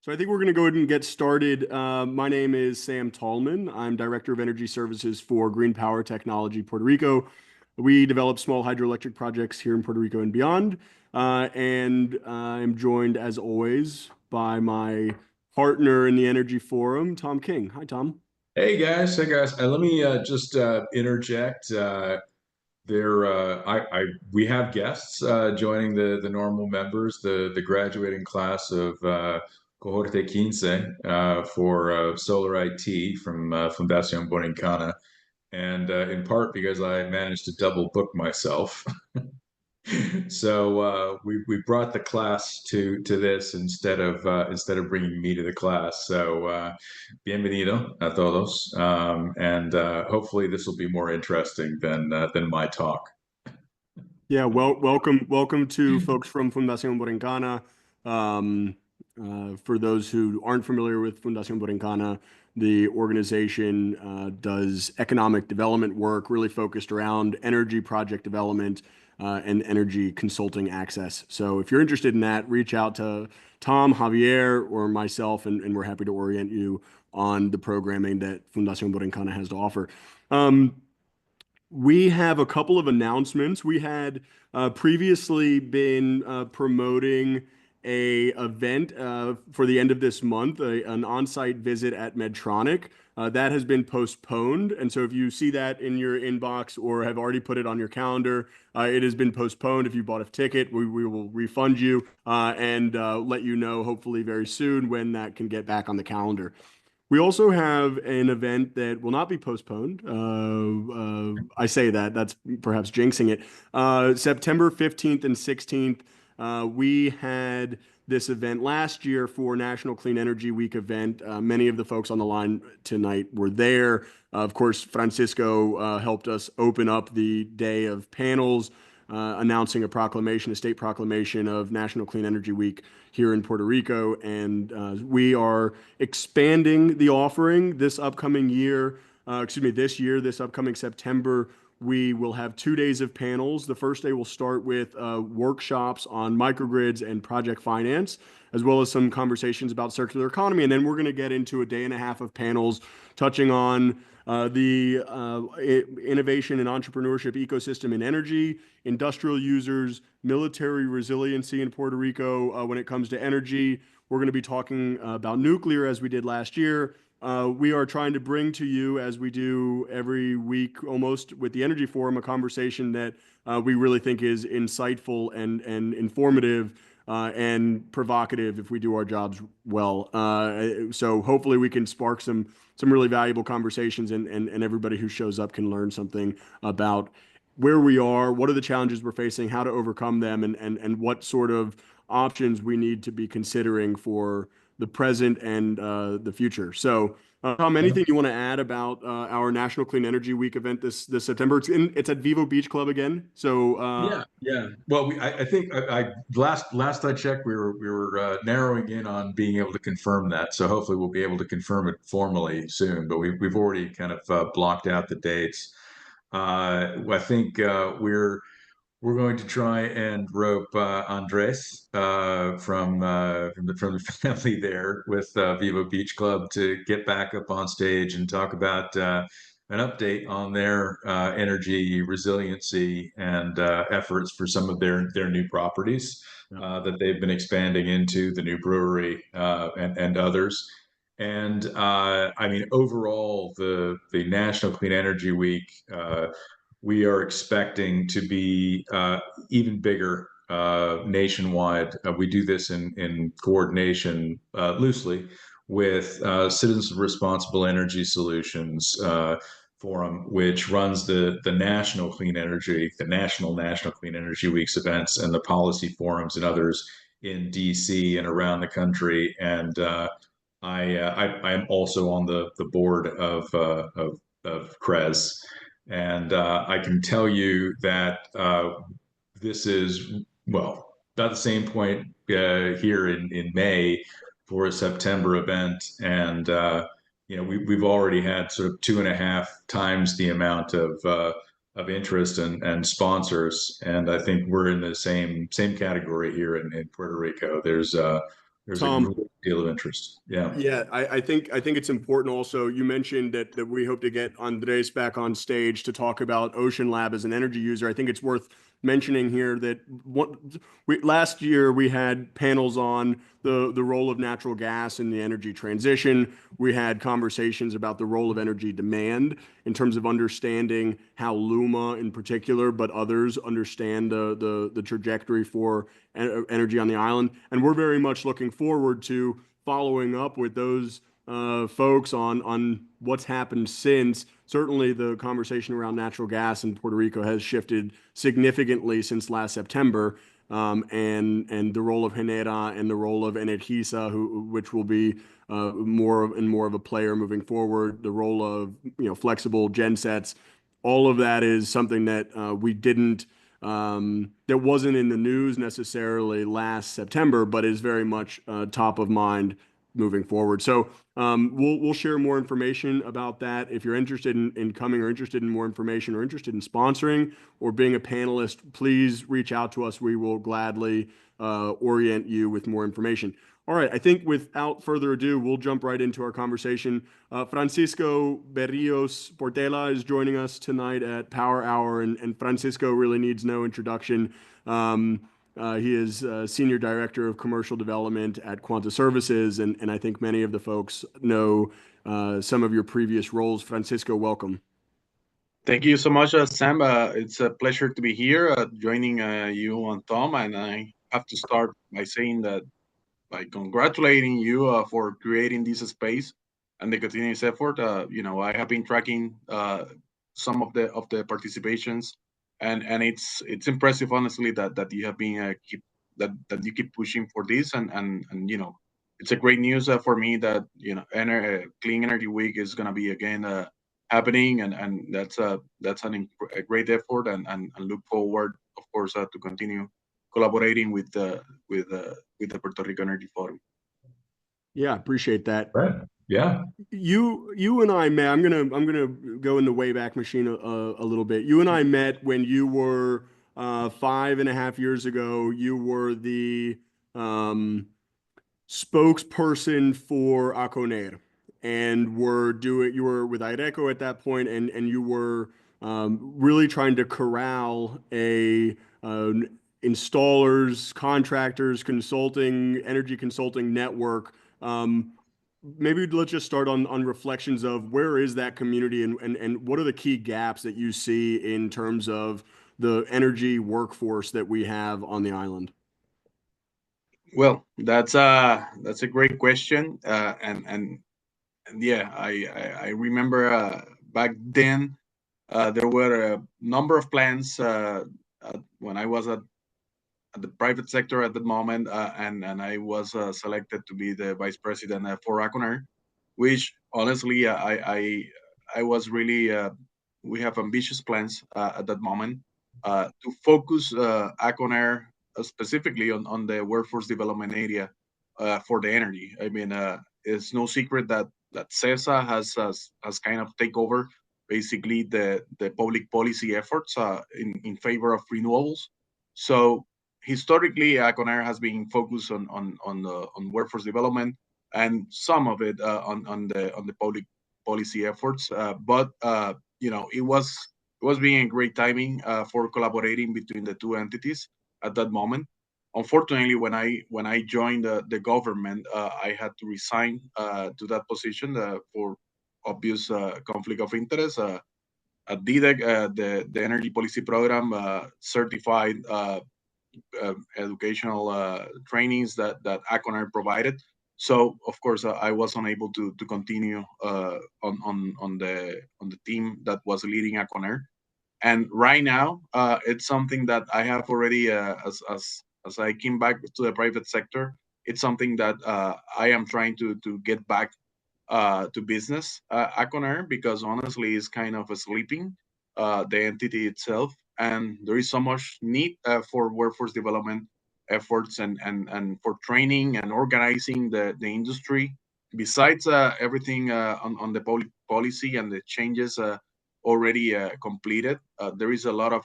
So I think we're going to go ahead and get started. My name is Sam Tallman. I'm Director of Energy Services for Green Power Technology Puerto Rico. We develop small hydroelectric projects here in Puerto Rico and beyond. And I'm joined, as always, by my partner in the Energy Forum, Tom King. Hi, Tom. Hey guys. Let me just interject. We have guests joining the normal members, the graduating class of Cohorte 15 for Solar IT from Fundación Borincana, and in part because I managed to double book myself. So we brought the class to this instead of bringing me to the class. So bienvenido a todos, and hopefully this will be more interesting than my talk. Yeah, welcome to folks from Fundación Borincana. Um, for those who aren't familiar with Fundación Borincana, the organization does economic development work really focused around energy project development and energy consulting access. So if you're interested in that, reach out to Tom, Javier, or myself, and we're happy to orient you on the programming that Fundación Borincana has to offer. We have a couple of announcements. We had previously been promoting a event for the end of this month, an on-site visit at Medtronic. That has been postponed, and so if you see that in your inbox or have already put it on your calendar, it has been postponed. If you bought a ticket, we will refund you and let you know hopefully very soon when that can get back on the calendar. We also have an event that will not be postponed. I say that, that's perhaps jinxing it. September 15th and 16th, we had this event last year for National Clean Energy Week event. Many of the folks on the line tonight were there. Of course, Francisco helped us open up the day of panels, announcing a proclamation, a state proclamation of National Clean Energy Week here in Puerto Rico. And we are expanding the offering this upcoming year. This upcoming September, we will have 2 days of panels. The first day will start with workshops on microgrids and project finance, as well as some conversations about circular economy. And then we're going to get into a day and a half of panels touching on the innovation and entrepreneurship ecosystem in energy, industrial users, military resiliency in Puerto Rico when it comes to energy. We're going to be talking about nuclear as we did last year. We are trying to bring to you, as we do every week almost with the Energy Forum, a conversation that we really think is insightful and informative and provocative if we do our jobs well. So hopefully we can spark some really valuable conversations and everybody who shows up can learn something about where we are, what are the challenges we're facing, how to overcome them, and what sort of options we need to be considering for the present and the future. So, Tom, anything you want to add about our National Clean Energy Week event this September? It's at Vivo Beach Club again. So, Yeah. Well, I think last I checked, we were narrowing in on being able to confirm that. So hopefully we'll be able to confirm it formally soon. But we've already kind of blocked out the dates. I think we're going to try and rope Andres from the family there with Vivo Beach Club to get back up on stage and talk about an update on their energy resiliency and efforts for some of their new properties yeah. that they've been expanding into, the new brewery and others. And I mean, overall, the National Clean Energy Week, we are expecting to be even bigger nationwide. We do this in coordination loosely with Citizens of Responsible Energy Solutions Forum, which runs the National Clean Energy Weeks events and the policy forums and others in DC and around the country. And I am also on the board of CRES. And I can tell you that this is, well, about the same point here in May for a September event. And, we've already had sort of 2.5 times the amount of interest and sponsors. And I think we're in the same category here in Puerto Rico. There's There's a Tom, great deal of interest. Yeah. yeah, I think it's important also. You mentioned that we hope to get Andres back on stage to talk about Ocean Lab as an energy user. I think it's worth mentioning here that last year we had panels on the role of natural gas in the energy transition. We had conversations about the role of energy demand in terms of understanding how Luma in particular, but others understand the trajectory for energy on the island. And we're very much looking forward to following up with those folks on what's happened since. Certainly, the conversation around natural gas in Puerto Rico has shifted significantly since last September, and the role of Genera and the role of Energisa, which will be more and more of a player moving forward. The role of flexible gensets. All of that is something that we didn't that wasn't in the news necessarily last September, but is very much top of mind moving forward. So we'll share more information about that. If you're interested in coming or interested in more information or interested in sponsoring or being a panelist, please reach out to us. We will gladly orient you with more information. All right, I think without further ado, we'll jump right into our conversation. Francisco Berríos Portela is joining us tonight at Power Hour, and Francisco really needs no introduction. He is Senior Director of Commercial Development at Quanta Services, and I think many of the folks know some of your previous roles. Francisco, welcome. Thank you so much, Sam. It's a pleasure to be here joining you and Tom. And I have to start by saying that by congratulating you for creating this space and the continuous effort. I have been tracking some of the participations, and it's impressive, honestly, that you have been that you keep pushing for this, and it's a great news for me that Clean Energy Week is gonna be again happening, and a great effort, and look forward, of course, to continue collaborating with the Puerto Rico Energy Forum. Yeah, appreciate that. Right. Yeah. You and I met. I'm gonna go in the Wayback Machine a little bit. You and I met when you were 5.5 years ago. You were the spokesperson for Aconer, and you were with Ireco at that point, and you were really trying to corral installers, contractors, energy consulting network. Maybe let's just start on reflections of where is that community, and what are the key gaps that you see in terms of the energy workforce that we have on the island? Well, that's a great question, and yeah, I remember back then there were a number of plans when I was at the private sector at the moment, and I was selected to be the vice president for Aconer, which honestly I was really we have ambitious plans at that moment to focus Aconer specifically on the workforce development area for the energy. I mean, it's no secret that CESA has kind of take over basically the public policy efforts in favor of renewables. So historically, Aconer has been focused on workforce development and some of it on the public policy efforts. But it was being a great timing for collaborating between the two entities at that moment. Unfortunately, when I joined the government, I had to resign to that position for obvious conflict of interest. At DDEC, the energy policy program certified educational trainings that Aconer provided. So of course I was unable to continue on the team that was leading Aconer. And right now it's something that I have already as I came back to the private sector. It's something that I am trying to get back to business Aconer, because honestly it's kind of sleeping the entity itself, and there is so much need for workforce development efforts and for training and organizing the industry. Besides everything on the policy and the changes already completed, there is a lot of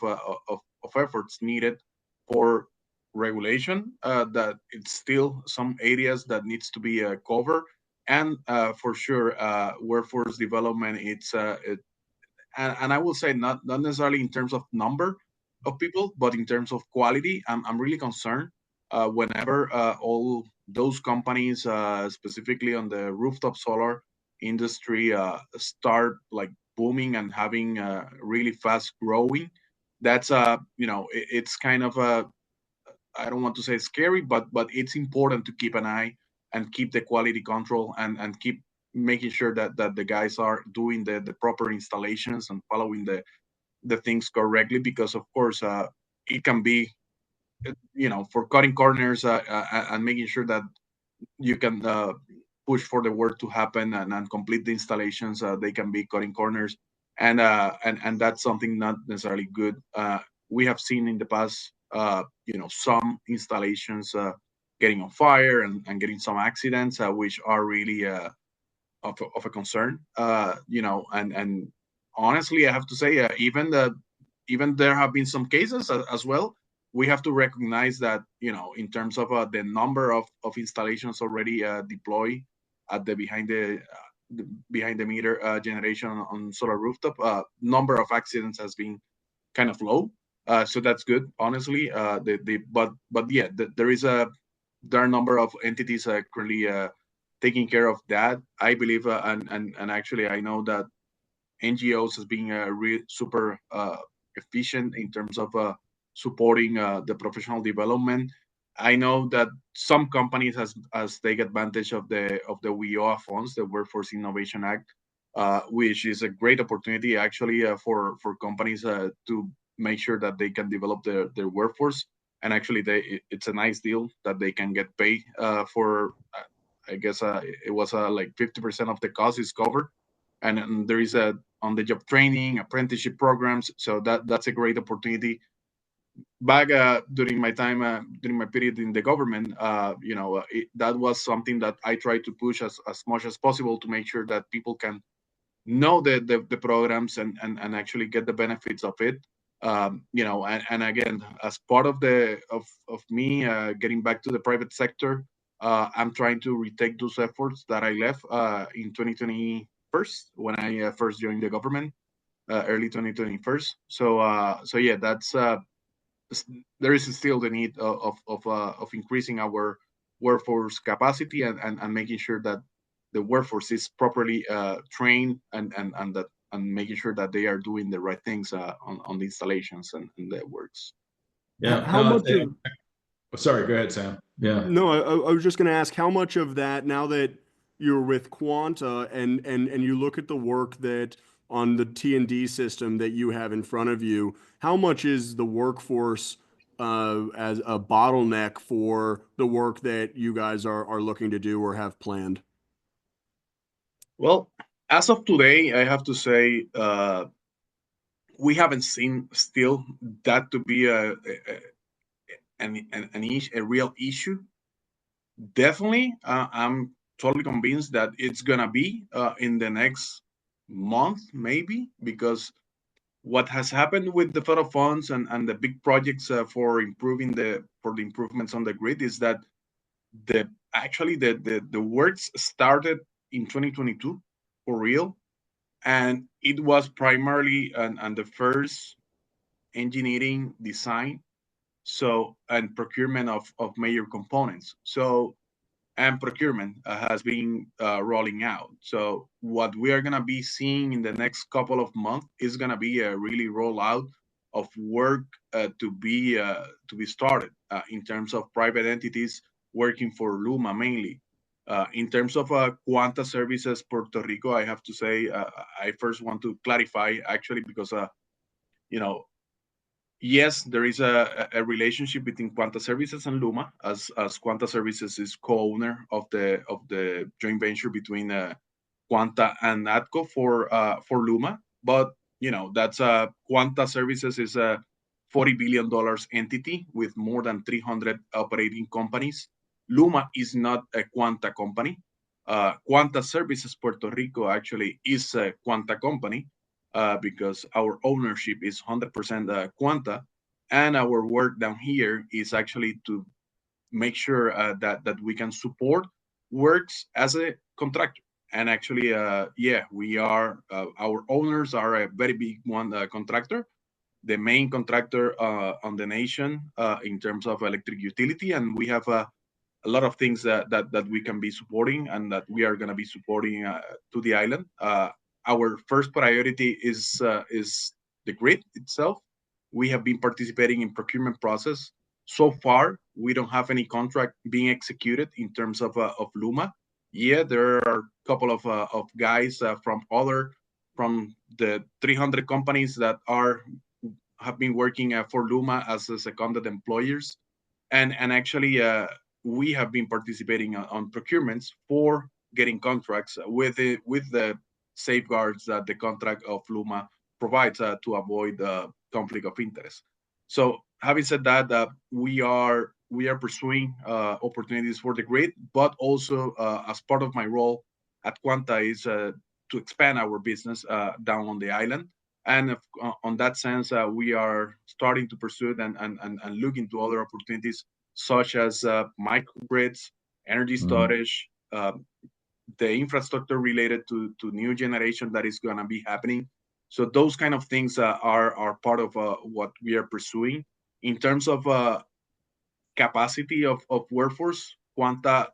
efforts needed for regulation that it's still some areas that needs to be covered, and for sure workforce development. And I will say not necessarily in terms of number of people, but in terms of quality. I'm really concerned whenever all those companies, specifically on the rooftop solar industry, start like booming and having really fast growing. That's it's kind of a, I don't want to say scary, but it's important to keep an eye and keep the quality control, and keep making sure that the guys are doing the proper installations and following the things correctly, because of course it can be for cutting corners, and making sure that you can push for the work to happen, and complete the installations. They can be cutting corners, and that's something not necessarily good. We have seen in the past, some installations getting on fire, and getting some accidents, which are really of a concern. And honestly, I have to say, even there have been some cases as well. We have to recognize that, in terms of the number of installations already deployed at the behind the meter generation on solar rooftop, number of accidents has been kind of low. So that's good, honestly. But yeah, there are a number of entities currently taking care of that. I believe, and actually, I know that NGOs has been super efficient in terms of supporting the professional development. I know that some companies has take advantage of the WIOA funds, the Workforce Innovation Act, which is a great opportunity actually for companies to make sure that they can develop their workforce. And actually, it's a nice deal that they can get paid for. I guess it was like 50% of the cost is covered, and there is a on the job training, apprenticeship programs. So that's a great opportunity. Back during my time, during my period in the government, that was something that I tried to push as much as possible, to make sure that people can know the programs, and actually get the benefits of it. And again, as part of me getting back to the private sector, I'm trying to retake those efforts that I left in 2021 when I first joined the government, early 2021. So yeah, there is still the need of increasing our workforce capacity, and making sure that the workforce is properly trained, and making sure that they are doing the right things on the installations and the works. Yeah. How No, much of sorry, go ahead, Sam. Yeah. No, I was just going to ask how much of that, now that you're with Quanta, and you look at the work that on the T&D system that you have in front of you, how much is the workforce as a bottleneck for the work that you guys are looking to do or have planned? Well, as of today, I have to say we haven't seen still that to be a real issue. Definitely, I'm totally convinced that it's gonna be in the next month, maybe, because what has happened with the federal funds and the big projects for the improvements on the grid is that the works started in 2022 for real, and it was primarily and the first engineering design, so, and procurement of major components. So, and procurement has been rolling out. So what we are going to be seeing in the next couple of months is going to be a really rollout of work to be started in terms of private entities working for Luma mainly. In terms of Quanta Services Puerto Rico, I have to say I first want to clarify actually, because you know yes, there is a relationship between Quanta Services and Luma, as Quanta Services is co-owner of the joint venture between Quanta and Natco for Luma. But that's Quanta Services is a $40 billion entity with more than 300 operating companies. Luma is not a Quanta company. Quanta Services Puerto Rico actually is a Quanta company, because our ownership is 100% Quanta, And our work down here is actually to make sure that we can support works as a contractor. And actually, yeah, we are our owners are a very big one contractor, the main contractor on the nation in terms of electric utility, and we have a lot of things that we can be supporting and that we are going to be supporting to the island. Our first priority is the grid itself. We have been participating in procurement process. So far, we don't have any contract being executed in terms of Luma. Yeah, there are a couple of guys from the 300 companies that are have been working for Luma as a seconded employers, and actually we have been participating on procurements for getting contracts with the safeguards that the contract of Luma provides to avoid conflict of interest. So having said that, we are pursuing opportunities for the grid, but also as part of my role at Quanta is to expand our business down on the island. And on that sense, we are starting to pursue and look into other opportunities such as microgrids, energy Mm. storage, the infrastructure related to new generation that is going to be happening. So those kind of things are part of what we are pursuing in terms of capacity of workforce. Quanta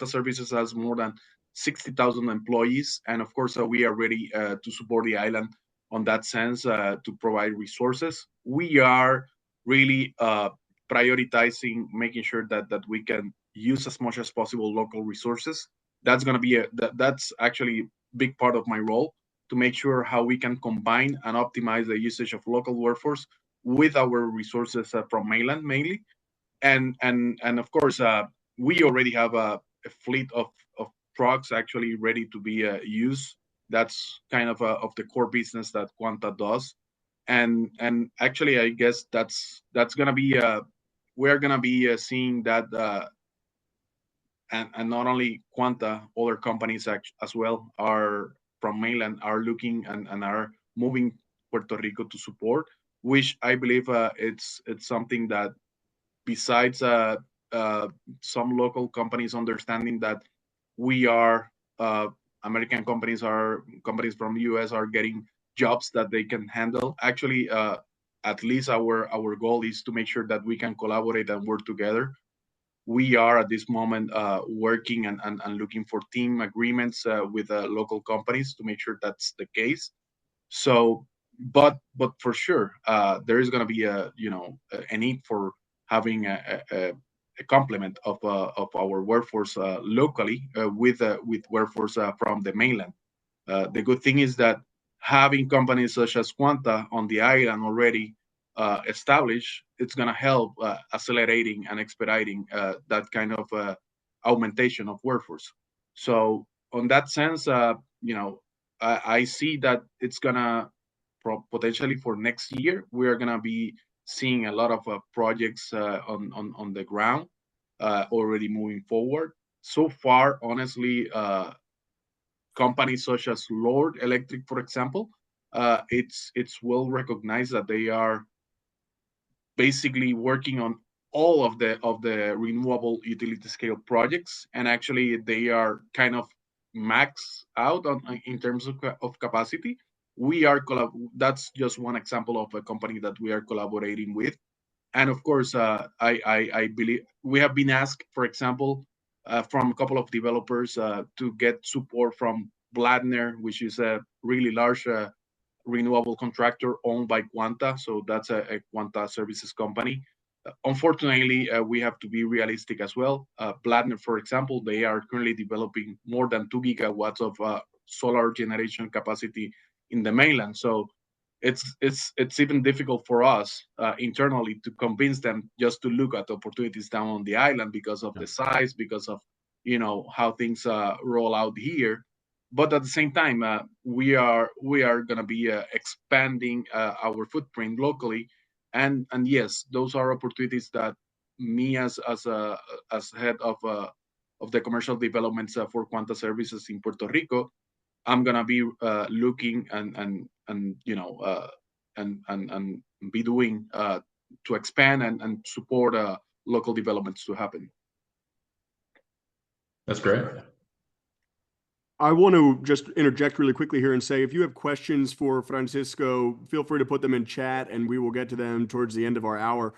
Services has more than 60,000 employees, and of course, we are ready to support the island on that sense to provide resources. We are really prioritizing making sure that we can use as much as possible local resources. That's going to be that's actually a big part of my role to make sure how we can combine and optimize the usage of local workforce with our resources from mainland mainly. And of course we already have a fleet of trucks actually ready to be used. That's kind of the core business that Quanta does. And actually I guess that's gonna be we're gonna be seeing that and not only Quanta, other companies as well are from mainland are looking and are moving Puerto Rico to support, which I believe it's something that besides uh, some local companies understanding that we are American companies from the US are getting jobs that they can handle. Actually, at least our goal is to make sure that we can collaborate and work together. We are at this moment working and looking for team agreements with local companies to make sure that's the case. So, but for sure, there is going to be a need for having a complement of our workforce locally with workforce from the mainland. The good thing is that having companies such as Quanta on the island already established, it's going to help accelerating and expediting that kind of augmentation of workforce. So, on that sense, I see that it's going to potentially for next year, we are going to be seeing a lot of projects on the ground already moving forward. So far, honestly, companies such as Lord Electric, for example, it's well recognized that they are basically working on all of the renewable utility scale projects, and actually they are kind of max out on in terms of capacity. That's just one example of a company that we are collaborating with. And of course, I believe we have been asked, for example, from a couple of developers to get support from Bladner, which is a really large renewable contractor owned by Quanta. So that's a Quanta services company. Unfortunately, we have to be realistic as well. Bladner, for example, they are currently developing more than 2 gigawatts of solar generation capacity in the mainland. So it's even difficult for us internally to convince them just to look at opportunities down on the island because of the size, because of how things roll out here. But at the same time, we are going to be expanding our footprint locally, and yes, those are opportunities that me as head of the commercial developments for Quanta Services in Puerto Rico, I'm gonna be looking and be doing to expand and support local developments to happen. That's great. I want to just interject really quickly here and say if you have questions for Francisco, feel free to put them in chat and we will get to them towards the end of our hour.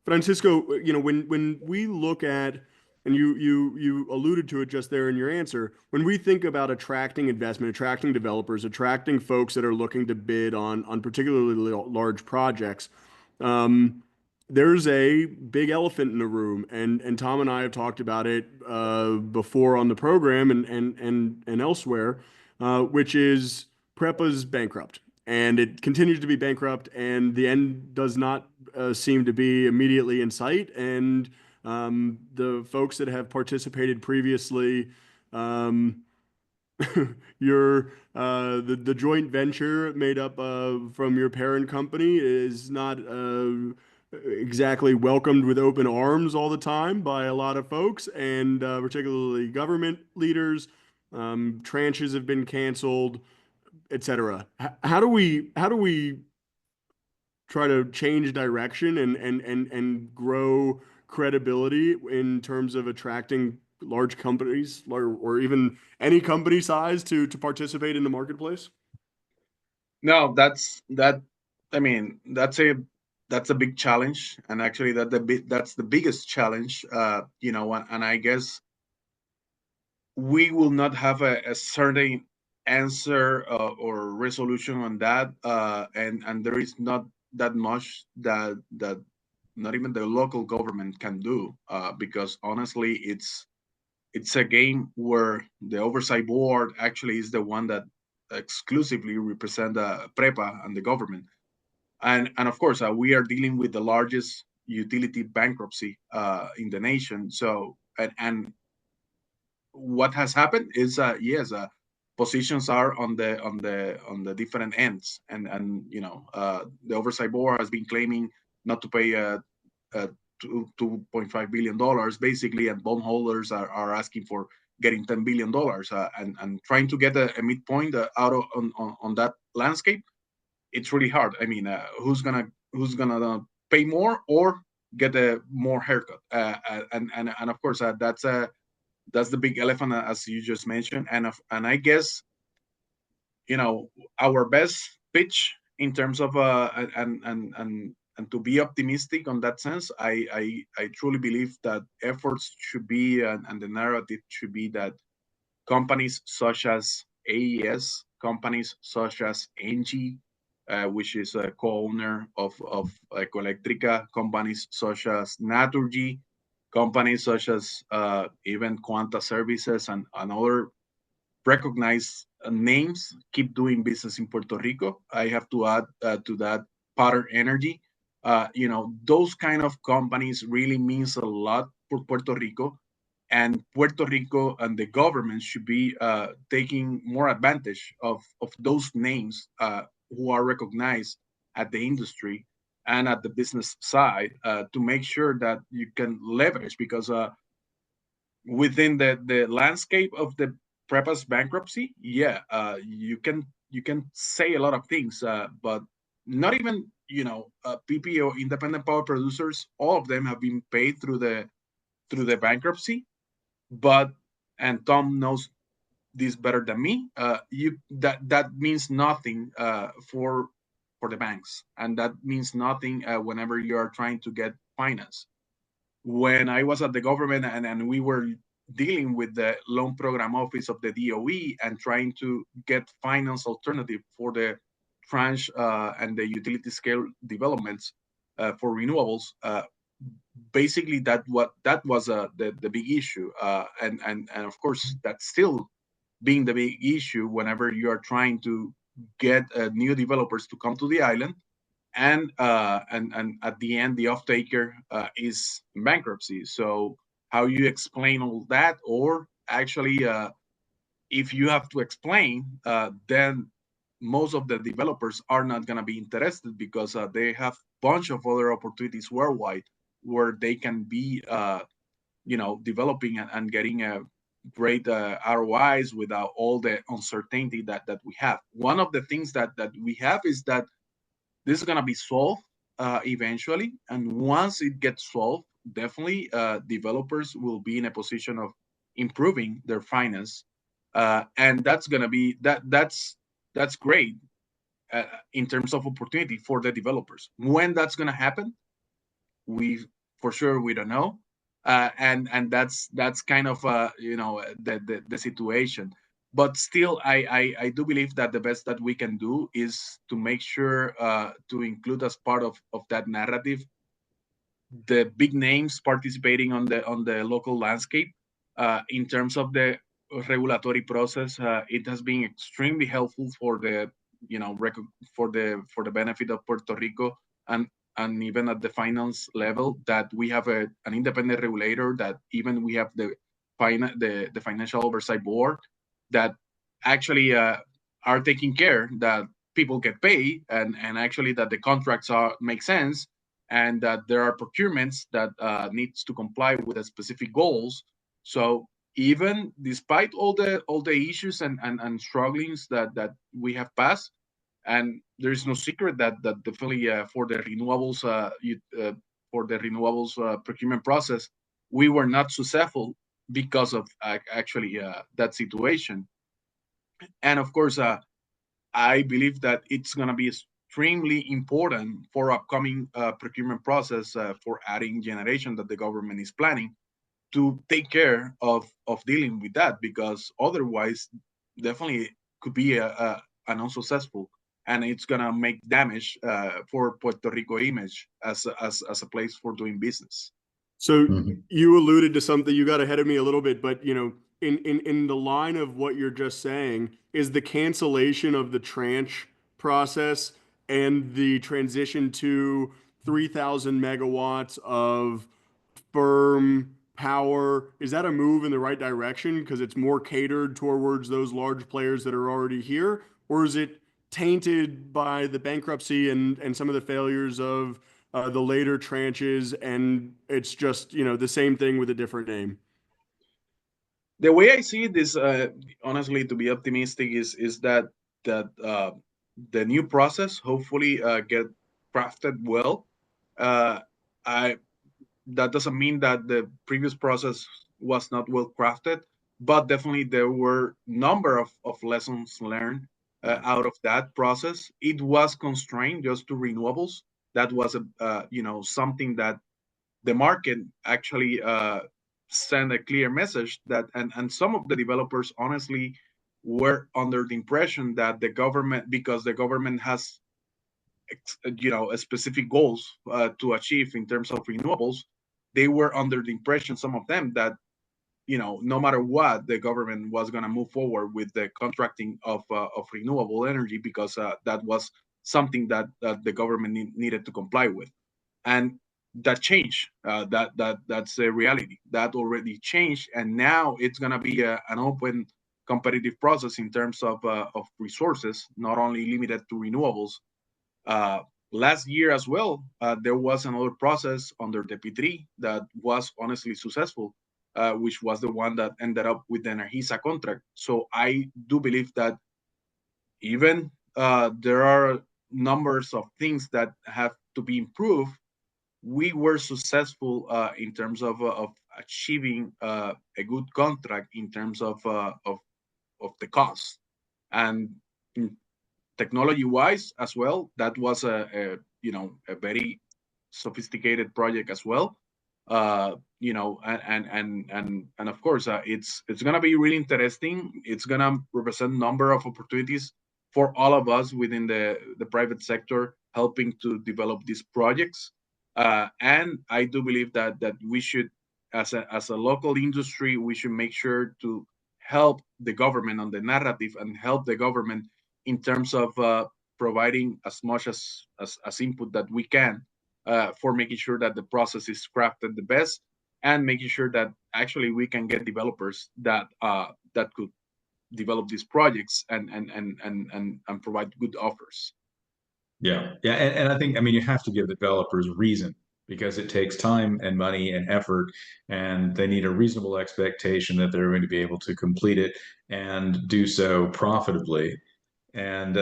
Francisco, when we look at, and you alluded to it just there in your answer, when we think about attracting investment, attracting developers, attracting folks that are looking to bid on particularly large projects, there's a big elephant in the room, and Tom and I have talked about it before on the program and elsewhere, which is PREPA's bankrupt, and it continues to be bankrupt, and the end does not seem to be immediately in sight. And the folks that have participated previously, your the joint venture made up from your parent company is not exactly welcomed with open arms all the time by a lot of folks, and particularly government leaders. Tranches have been canceled, etc. How do we try to change direction and grow credibility in terms of attracting large companies or even any company size to participate in the marketplace? No, that. I mean, that's a big challenge, and actually that's the biggest challenge. And I guess we will not have a certain answer or resolution on that, and there is not that much that not even the local government can do, because honestly, it's a game where the oversight board actually is the one that exclusively represent PREPA and the government. And of course, we are dealing with the largest utility bankruptcy in the nation. So and what has happened is yes, positions are on the different ends, and the oversight board has been claiming not to pay uh, $2.5 billion basically, and bondholders are asking for getting $10 billion, and trying to get a midpoint out of on that landscape. It's really hard. I mean, who's gonna pay more or get a more haircut? And of course, that's the big elephant, as you just mentioned. And I guess our best pitch in terms of and to be optimistic on that sense, I truly believe that efforts should be, and the narrative should be, that companies such as AES, companies such as Engie, which is a co-owner of Ecoelectrica, companies such as Naturgy, companies such as even Quanta Services, and other recognized names keep doing business in Puerto Rico. I have to add to that Potter Energy. Those kind of companies really means a lot for Puerto Rico, and Puerto Rico and the government should be taking more advantage of those names who are recognized at the industry and at the business side, to make sure that you can leverage, because within the landscape of the PREPA's bankruptcy, yeah, you can say a lot of things, but not even PPO, independent power producers, all of them have been paid through the bankruptcy. But, and Tom knows this better than me, you that means nothing for the banks, and that means nothing whenever you are trying to get finance. When I was at the government, and we were dealing with the loan program office of the DOE and trying to get finance alternative for the tranche and the utility scale developments for renewables, basically that was the big issue, and of course that's still being the big issue whenever you are trying to get new developers to come to the island, and at the end the off taker is in bankruptcy. So how you explain all that? Or actually, if you have to explain, then most of the developers are not going to be interested, because they have a bunch of other opportunities worldwide where they can be developing and getting a great ROIs without all the uncertainty that we have. One of the things that we have is that this is going to be solved eventually, and once it gets solved, definitely developers will be in a position of improving their finance, and that's gonna be that's great in terms of opportunity for the developers. When that's gonna happen, we for sure we don't know, and that's kind of the situation. But still, I do believe that the best that we can do is to make sure to include as part of that narrative the big names participating on the local landscape. In terms of the regulatory process, it has been extremely helpful for the for the benefit of Puerto Rico, and even at the finance level, that we have an independent regulator, that even we have the financial oversight board that actually are taking care that people get paid, and actually that the contracts are make sense, and that there are procurements that needs to comply with the specific goals. So even despite all the issues and strugglings that we have passed, and there is no secret that definitely for the renewables procurement process, we were not successful because of actually that situation. And of course, I believe that it's going to be extremely important for upcoming procurement process for adding generation that the government is planning to take care of dealing with that, because otherwise definitely could be an unsuccessful, and it's going to make damage for Puerto Rico image as a place for doing business. So Mhm. you alluded to something, you got ahead of me a little bit, but in the line of what you're just saying, is the cancellation of the tranche process and the transition to 3,000 megawatts of firm power, is that a move in the right direction because it's more catered towards those large players that are already here? Or is it tainted by the bankruptcy and some of the failures of the later tranches, and it's just, the same thing with a different name? The way I see it is, honestly, to be optimistic, is that the new process hopefully get crafted well. Uh, I That doesn't mean that the previous process was not well crafted, but definitely there were number of lessons learned out of that process. It was constrained just to renewables. That was a something that the market actually sent a clear message that, and some of the developers honestly were under the impression that the government, because the government has a specific goals to achieve in terms of renewables, they were under the impression, some of them, that no matter what, the government was going to move forward with the contracting of renewable energy, because that was something that the government needed to comply with. And that changed. That's a reality. That already changed, and now it's going to be an open competitive process in terms of resources, not only limited to renewables. uh, Last year as well, there was another process under the P3 that was honestly successful, which was the one that ended up with the Energisa contract. So I do believe that even there are numbers of things that have to be improved, we were successful in terms of achieving a good contract in terms of the cost. And technology wise as well, that was a very sophisticated project as well. And of course, it's gonna be really interesting. It's gonna represent number of opportunities for all of us within the private sector, helping to develop these projects. And I do believe that we should, as a local industry, we should make sure to help the government on the narrative, and help the government in terms of providing as much as input that we can, for making sure that the process is crafted the best, and making sure that actually we can get developers that could develop these projects and provide good offers. Yeah, yeah, and I think, I mean, you have to give developers reason, because it takes time and money and effort, and they need a reasonable expectation that they're going to be able to complete it and do so profitably. and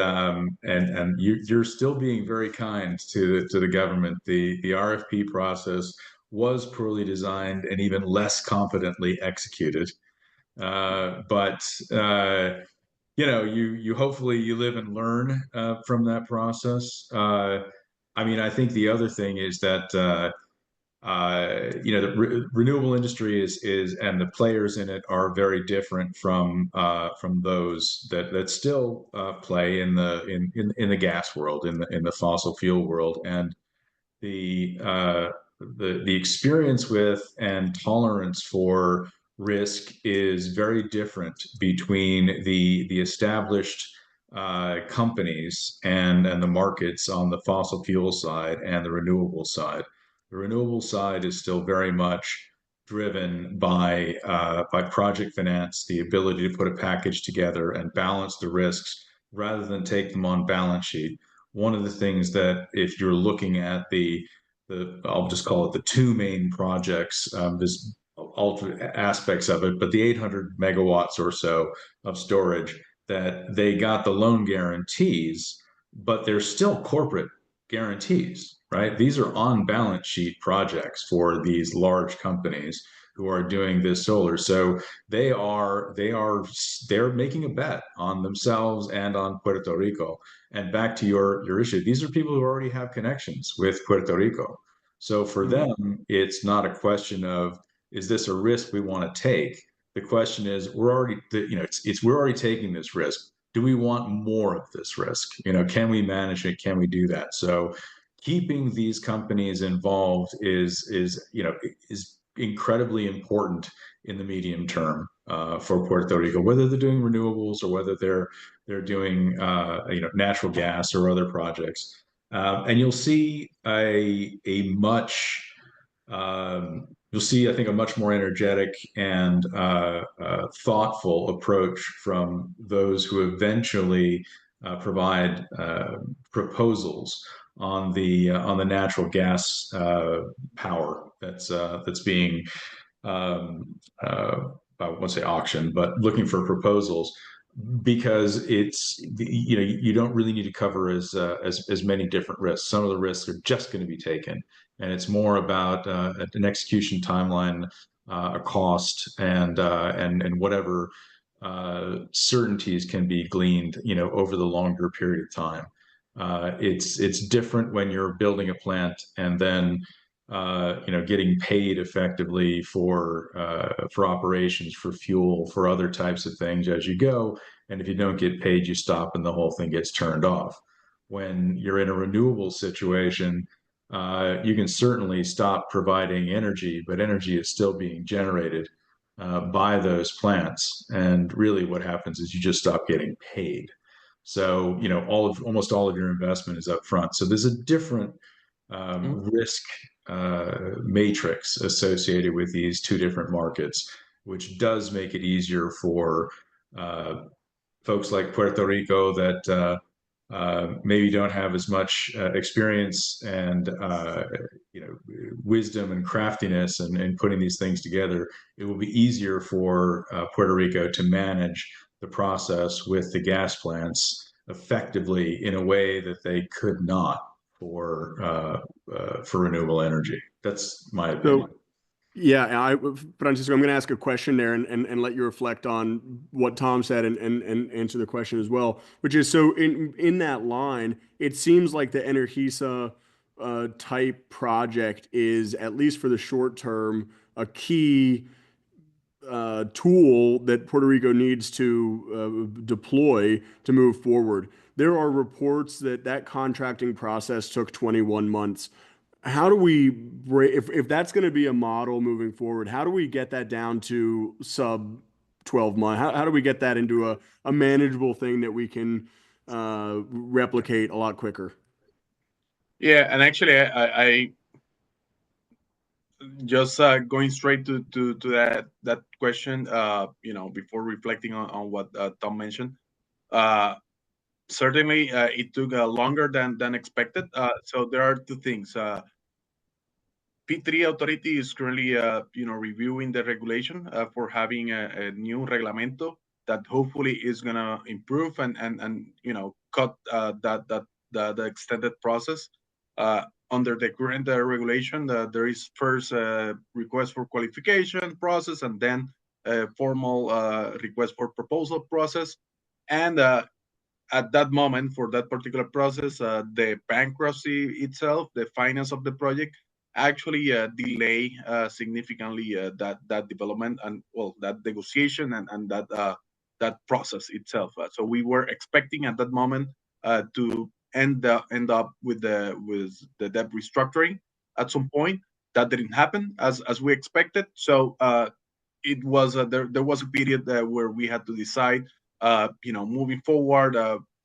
you're still being very kind to the government. The RFP process was poorly designed and even less competently executed. But you hopefully you live and learn from that process. I mean, I think the other thing is that the renewable industry is and the players in it are very different from those that still play in the gas world, in the fossil fuel world, and the uh, the experience with and tolerance for risk is very different between the established companies and the markets on the fossil fuel side and the renewable side. The renewable side is still very much driven by project finance, the ability to put a package together and balance the risks rather than take them on balance sheet. One of the things that if you're looking at the I'll just call it the two main projects, there's all aspects of it, but the 800 megawatts or so of storage that they got the loan guarantees, but they're still corporate guarantees, right? These are on balance sheet projects for these large companies who are doing this solar. So they're making a bet on themselves and on Puerto Rico. And back to your issue, these are people who already have connections with Puerto Rico. So for Mhm. them, it's not a question of is this a risk we want to take? The question is we're already taking this risk. Do we want more of this risk? Can we manage it? Can we do that? So keeping these companies involved is incredibly important in the medium term for Puerto Rico, whether they're doing renewables or whether they're doing natural gas or other projects. And you'll see, I think, a much more energetic and thoughtful approach from those who eventually provide proposals on the natural gas power that's being I won't say auction, but looking for proposals because you don't really need to cover as many different risks. Some of the risks are just going to be taken, and it's more about an execution timeline, a cost, and whatever certainties can be gleaned, over the longer period of time. It's different when you're building a plant and then getting paid effectively for operations, for fuel, for other types of things as you go. And if you don't get paid, you stop and the whole thing gets turned off. When you're in a renewable situation, you can certainly stop providing energy, but energy is still being generated by those plants. And really what happens is you just stop getting paid. So, almost all of your investment is up front. So there's a different Mhm. risk matrix associated with these two different markets, which does make it easier for folks like Puerto Rico that maybe don't have as much experience and wisdom and craftiness and putting these things together. It will be easier for Puerto Rico to manage the process with the gas plants effectively in a way that they could not for renewable energy. That's my opinion. So, yeah, Francisco, I'm going to ask a question there and let you reflect on what Tom said and answer the question as well, which is so in that line, it seems like the Energisa type project is, at least for the short term, a key tool that Puerto Rico needs to deploy to move forward. There are reports that that contracting process took 21 months. How do we, if that's going to be a model moving forward, how do we get that down to sub 12 months? How do we get that into a manageable thing that we can replicate a lot quicker? Yeah, and actually, I just going straight to that question. Before reflecting on what Tom mentioned, uh, certainly it took longer than expected. So there are two things. P3 authority is currently reviewing the regulation for having a new reglamento that hopefully is gonna improve and cut the extended process. Under the current regulation, there is first request for qualification process, and then formal request for proposal process. And at that moment, for that particular process, the bankruptcy itself, the finance of the project, actually delay significantly that development and that negotiation and that process itself. So we were expecting at that moment to end up with the debt restructuring at some point. That didn't happen as we expected. So it was there was a period where we had to decide, moving forward,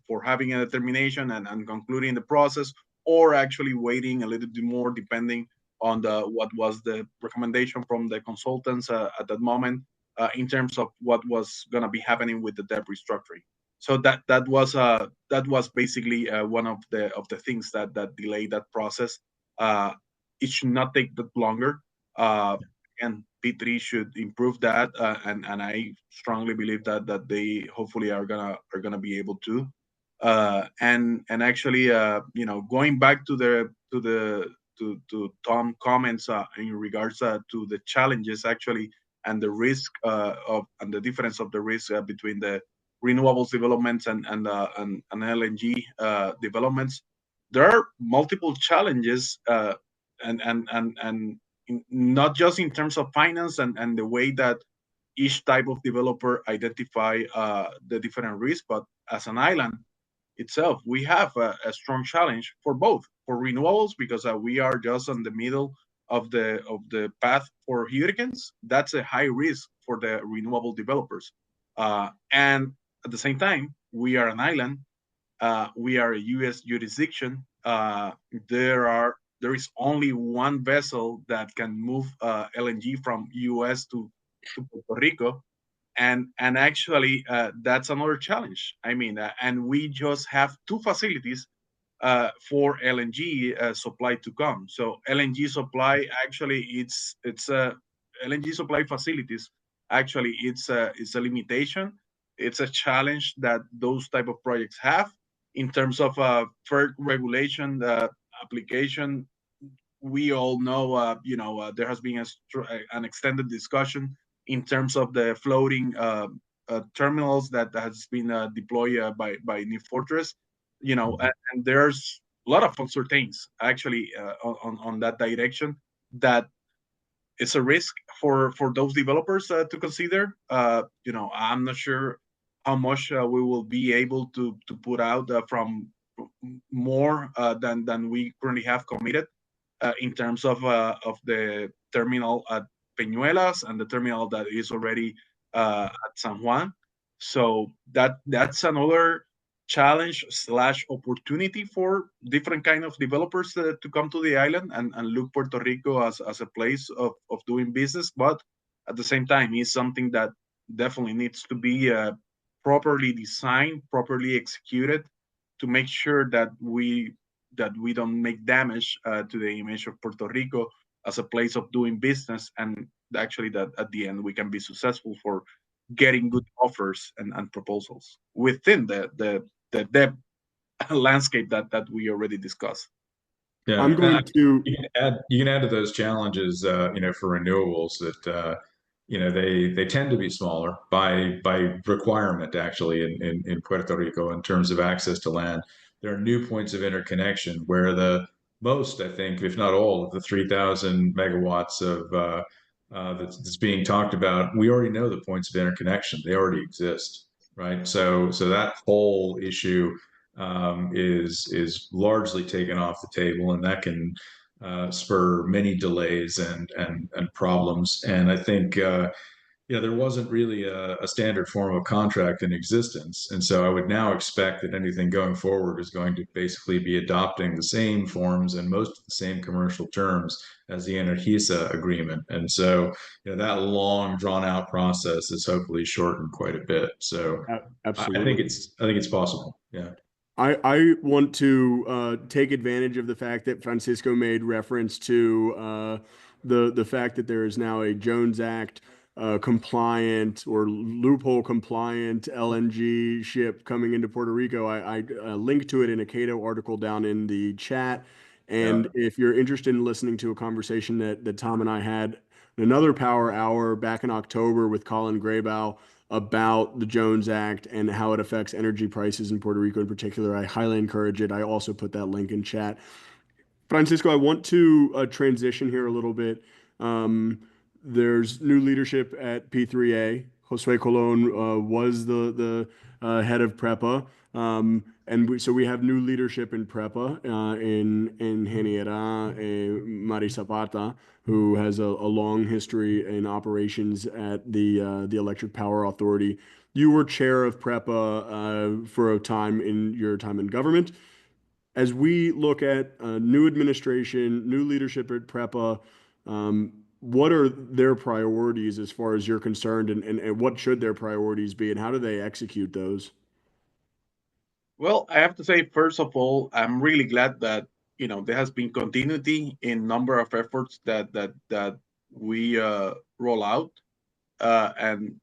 for having a determination and concluding the process, or actually waiting a little bit more, depending on what was the recommendation from the consultants at that moment, in terms of what was going to be happening with the debt restructuring. So that was basically one of the things that delayed that process. Uh, it should not take that longer. And P3 should improve that, and I strongly believe that they hopefully are gonna be able to. And actually, going back to Tom comments in regards to the challenges actually, and the risk of and the difference of the risk between the renewables developments and LNG developments. There are multiple challenges, and not just in terms of finance and the way that each type of developer identify the different risks, but as an island itself, we have a strong challenge for both, for renewables, because we are just on the middle of the path for hurricanes. That's a high risk for the renewable developers, and at the same time, we are an island. We are a U.S. jurisdiction. There is only one vessel that can move LNG from U.S. to Puerto Rico, and actually that's another challenge. I mean, and we just have two facilities for LNG supply to come. So LNG supply actually it's LNG supply facilities. Actually, it's a limitation. It's a challenge that those type of projects have in terms of FERC regulation application. We all know, there has been an extended discussion in terms of the floating terminals that has been deployed by New Fortress, and there's a lot of uncertainties actually on that direction that it's a risk for those developers to consider. I'm not sure how much we will be able to put out from more than we currently have committed in terms of the terminal at Peñuelas and the terminal that is already at San Juan. So that's another challenge slash opportunity for different kind of developers to come to the island and look Puerto Rico as a place of doing business. But at the same time, it's something that definitely needs to be properly designed, properly executed, to make sure that we don't make damage to the image of Puerto Rico as a place of doing business, and actually that at the end we can be successful for getting good offers and proposals within the debt landscape that we already discussed. Yeah, I'm going to. you can add to those challenges, for renewables that they tend to be smaller by requirement actually in Puerto Rico in terms of access to land. There are new points of interconnection where the most, I think, if not all, of the 3,000 megawatts of that's being talked about, we already know the points of interconnection. They already exist, right? So that whole issue is largely taken off the table, and that can spur many delays and problems. And I think there wasn't really a standard form of contract in existence, and so I would now expect that anything going forward is going to basically be adopting the same forms and most of the same commercial terms as the Energisa agreement. And so that long drawn out process is hopefully shortened quite a bit. So I think Absolutely. it's possible. Yeah. I want to take advantage of the fact that Francisco made reference to the fact that there is now a Jones Act compliant or loophole compliant LNG ship coming into Puerto Rico. I linked to it in a Cato article down in the chat. And if you're interested in listening to a conversation that Tom and I had in another Power Hour back in October with Colin Graybow about the Jones Act and how it affects energy prices in Puerto Rico in particular, I highly encourage it. I also put that link in chat. Francisco, I want to transition here a little bit. There's new leadership at P3A. Josue Colon was the head of PREPA. So we have new leadership in PREPA, in Ingeniera Mari Zapata, who has a long history in operations at the Electric Power Authority. You were chair of PREPA for a time in your time in government. As we look at new administration, new leadership at PREPA, what are their priorities as far as you're concerned, and what should their priorities be, and how do they execute those? Well, I have to say, first of all, I'm really glad that there has been continuity in number of efforts that we roll out, and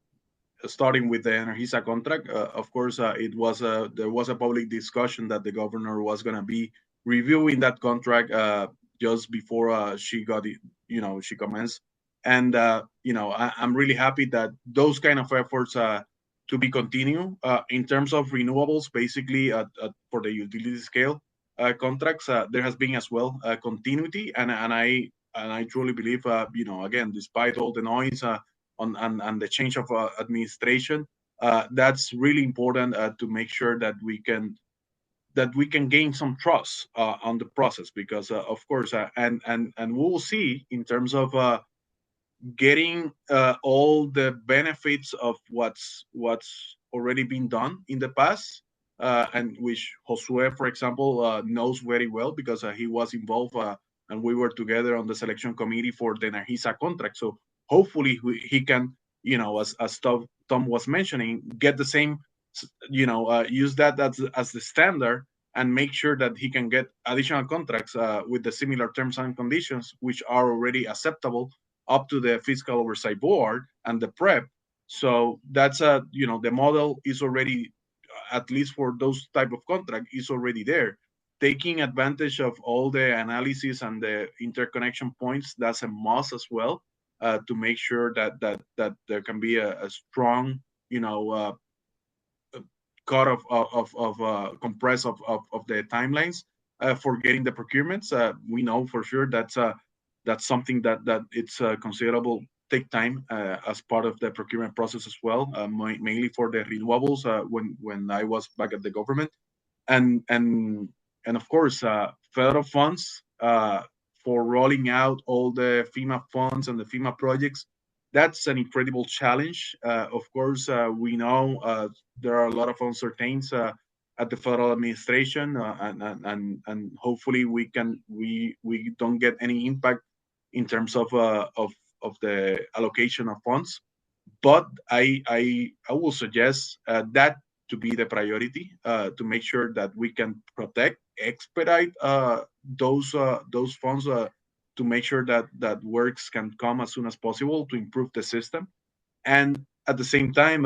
starting with the Energisa contract. Of course, there was a public discussion that the governor was going to be reviewing that contract just before she got it, she commenced. And I'm really happy that those kind of efforts to be continue in terms of renewables, basically for the utility scale contracts. There has been as well continuity, and I truly believe, again, despite all the noise and the change of administration, that's really important to make sure that we can gain some trust on the process, because of course, and we will see in terms of getting all the benefits of what's already been done in the past, and which Josue, for example, knows very well, because he was involved, and we were together on the selection committee for the Energisa contract. So hopefully he can, as Tom was mentioning, get the same, use that as the standard, and make sure that he can get additional contracts with the similar terms and conditions, which are already acceptable up to the Fiscal Oversight Board and the PREP. So that's the model is already, at least for those type of contract, is already there. Taking advantage of all the analysis and the interconnection points, that's a must as well, to make sure that there can be a strong, cut of compress of the timelines for getting the procurements. We know for sure that's something that it's considerable take time as part of the procurement process as well, mainly for the renewables when I was back at the government, and and and of course federal funds for rolling out all the FEMA funds and the FEMA projects. That's an incredible challenge. Of course, we know there are a lot of uncertainties at the federal administration, and hopefully we don't get any impact in terms of the allocation of funds. But I will suggest that to be the priority, to make sure that we can protect, expedite those funds, to make sure that works can come as soon as possible to improve the system. And at the same time,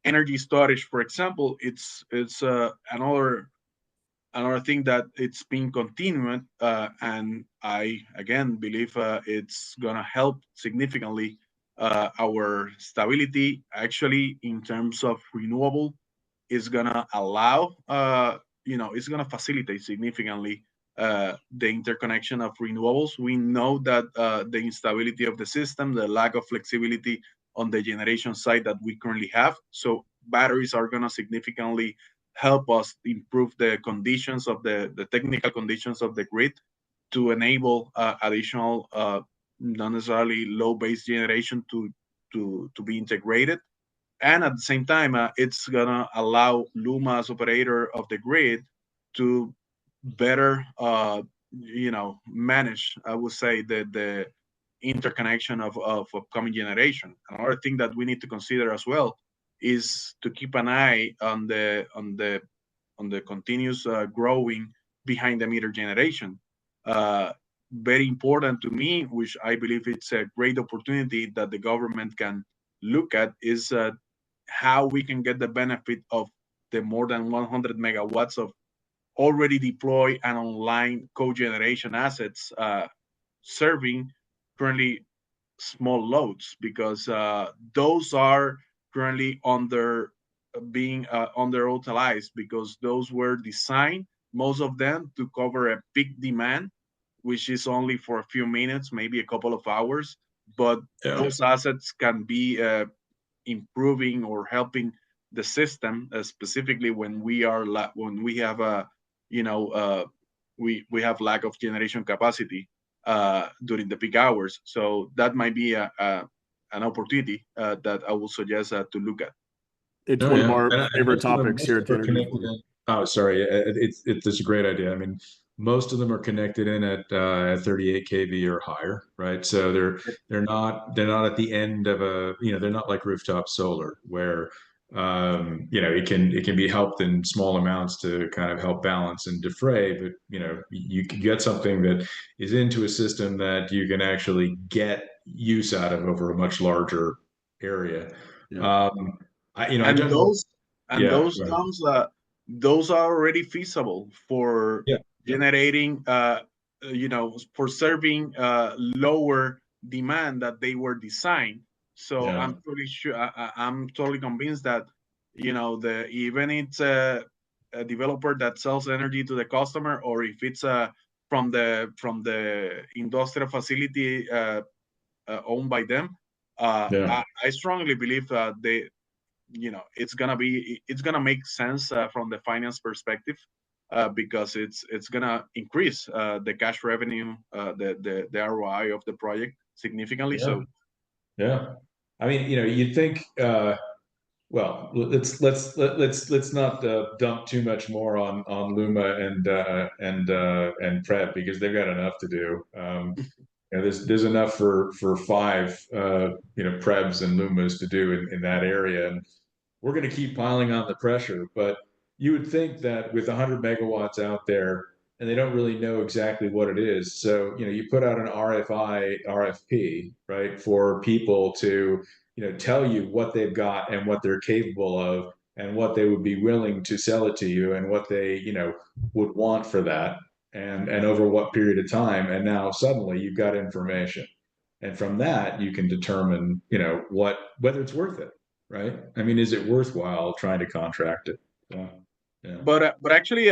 energy storage, for example, it's another thing that it's been continued, and I again believe it's gonna help significantly our stability. Actually, in terms of renewable, is gonna allow, it's gonna facilitate significantly the interconnection of renewables. We know that the instability of the system, the lack of flexibility on the generation side that we currently have. So batteries are gonna significantly help us improve the conditions of the technical conditions of the grid to enable additional, not necessarily low base generation to be integrated. And at the same time, it's gonna allow Luma as operator of the grid to better, manage, I would say, the interconnection of upcoming generation. Another thing that we need to consider as well is to keep an eye on the continuous growing behind the meter generation. very important to me, which I believe it's a great opportunity that the government can look at, is how we can get the benefit of the more than 100 megawatts of already deployed and online cogeneration assets serving currently small loads, because those are currently under being underutilized, because those were designed, most of them, to cover a peak demand, which is only for a few minutes, maybe a couple of hours. But Yeah. those assets can be improving or helping the system, specifically when when we have a, you know, we have lack of generation capacity during the peak hours. So that might be an opportunity that I will suggest to look at. It's Oh one of yeah, our and favorite topics most here of at them the are Energy connected Forum. in. Oh, sorry, it's a great idea. I mean, most of them are connected in at 38 kV or higher, right? So they're not at the end of a, they're not like rooftop solar where it can be helped in small amounts to kind of help balance and defray, but you can get something that is into a system that you can actually get use out of over a much larger area. Yeah. I and don't know. those and Yeah, those go ahead. terms those are already feasible for Yeah, yeah, generating for serving lower demand that they were designed. So yeah, I'm totally convinced that the even it's a developer that sells energy to the customer, or if it's from the industrial facility owned by them. yeah, I strongly believe they it's gonna make sense from the finance perspective, because it's gonna increase the cash revenue, the ROI of the project significantly. yeah, So yeah. I mean, you'd think. Well, let's not dump too much more on Luma and Prep because they've got enough to do. There's enough for five Prebs and Lumas to do in that area, and we're going to keep piling on the pressure. But you would think that with 100 megawatts out there, and they don't really know exactly what it is. So, you put out an RFP, right, for people to, tell you what they've got and what they're capable of and what they would be willing to sell it to you and what they, would want for that and over what period of time. And now suddenly you've got information. And from that, you can determine, whether it's worth it, right? I mean, is it worthwhile trying to contract it? Yeah. Yeah. but actually,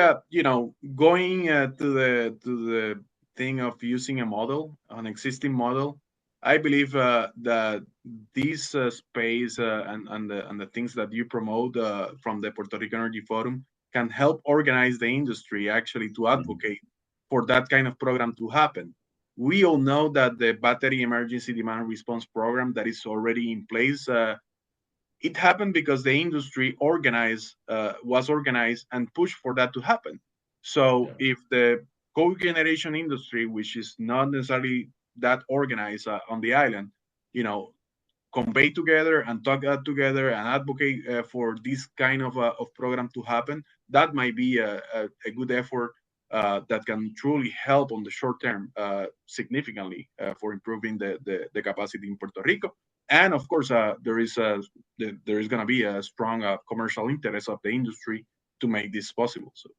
going to the thing of using an existing model, I believe that this space and the things that you promote from the Puerto Rico Energy Forum can help organize the industry actually to Mhm. advocate for that kind of program to happen. We all know that the Battery Emergency Demand Response Program that is already in place, it happened because the industry was organized and pushed for that to happen. So Yeah. if the co-generation industry, which is not necessarily that organized on the island, you know, convey together and talk together and advocate for this kind of program to happen, that might be a good effort that can truly help on the short term significantly for improving the capacity in Puerto Rico. And of course, there is going to be a strong commercial interest of the industry to make this possible. So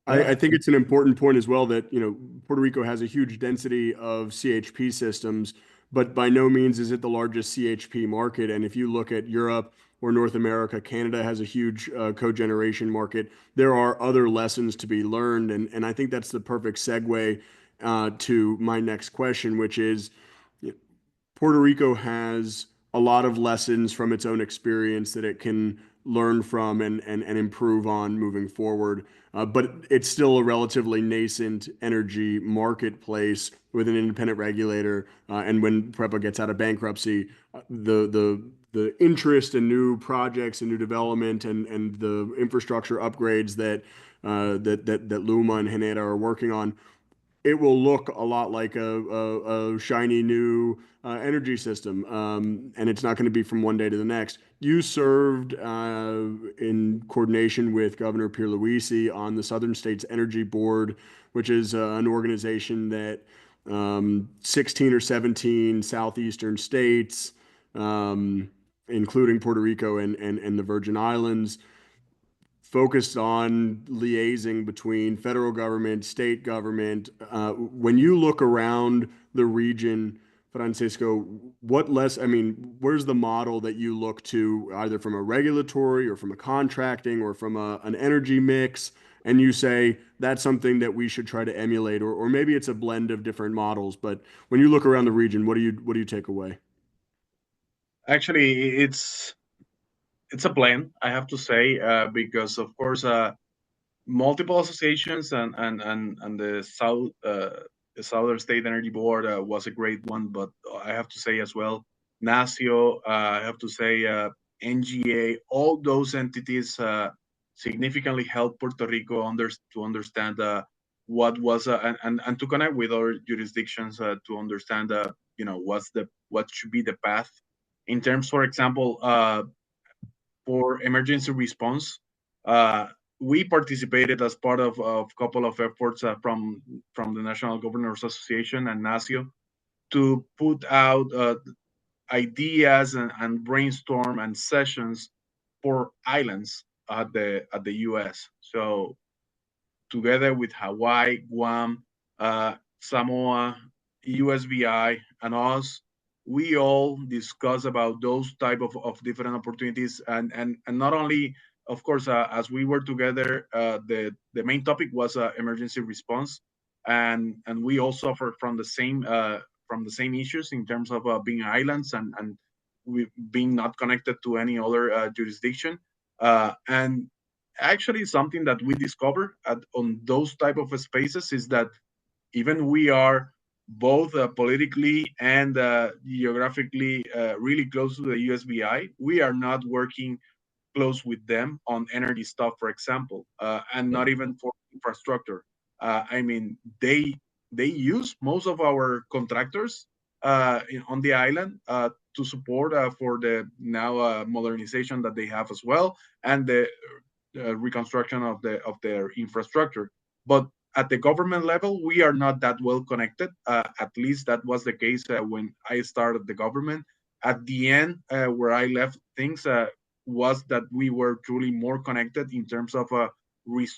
I Yeah. think it's an important point as well that, Puerto Rico has a huge density of CHP systems, but by no means is it the largest CHP market. And if you look at Europe or North America, Canada has a huge cogeneration market. There are other lessons to be learned. And I think that's the perfect segue to my next question, which is, Puerto Rico has a lot of lessons from its own experience that it can learn from and improve on moving forward. But it's still a relatively nascent energy marketplace with an independent regulator. And when PREPA gets out of bankruptcy, the interest in new projects and new development and the infrastructure upgrades that Luma and Haneda are working on, it will look a lot like a shiny new energy system, and it's not going to be from one day to the next. You served in coordination with Governor Pierluisi on the Southern States Energy Board, which is an organization that 16 or 17 southeastern states, including Puerto Rico and the Virgin Islands, focused on liaising between federal government, state government. When you look around the region, Francisco, I mean, where's the model that you look to, either from a regulatory or from a contracting or from an energy mix, and you say that's something that we should try to emulate, or maybe it's a blend of different models. But when you look around the region, what do you take away? Actually, it's a blend, I have to say, because of course, multiple associations and the Southern State Energy Board was a great one, but I have to say as well, NACIO, I have to say, NGA, all those entities significantly helped Puerto Rico to understand what was and to connect with other jurisdictions to understand what should be the path in terms, for example, for emergency response. Uh, we participated as part of a couple of efforts from the National Governors Association and NACIO to put out ideas and brainstorm and sessions for islands at the U.S. So together with Hawaii, Guam, Samoa, USVI, and us, we all discuss about those type of different opportunities, and not only, of course, as we were together, the main topic was emergency response, and we all suffer from the same issues in terms of being islands and we being not connected to any other jurisdiction, and actually something that we discover on those type of spaces is that even we are both politically and geographically really close to the USVI, we are not working close with them on energy stuff, for example, and not even for infrastructure. I mean, they use most of our contractors on the island to support for the now modernization that they have as well, and the reconstruction of their infrastructure. But at the government level, we are not that well connected. At least that was the case when I started the government. At the end, where I left things was that we were truly more connected in terms of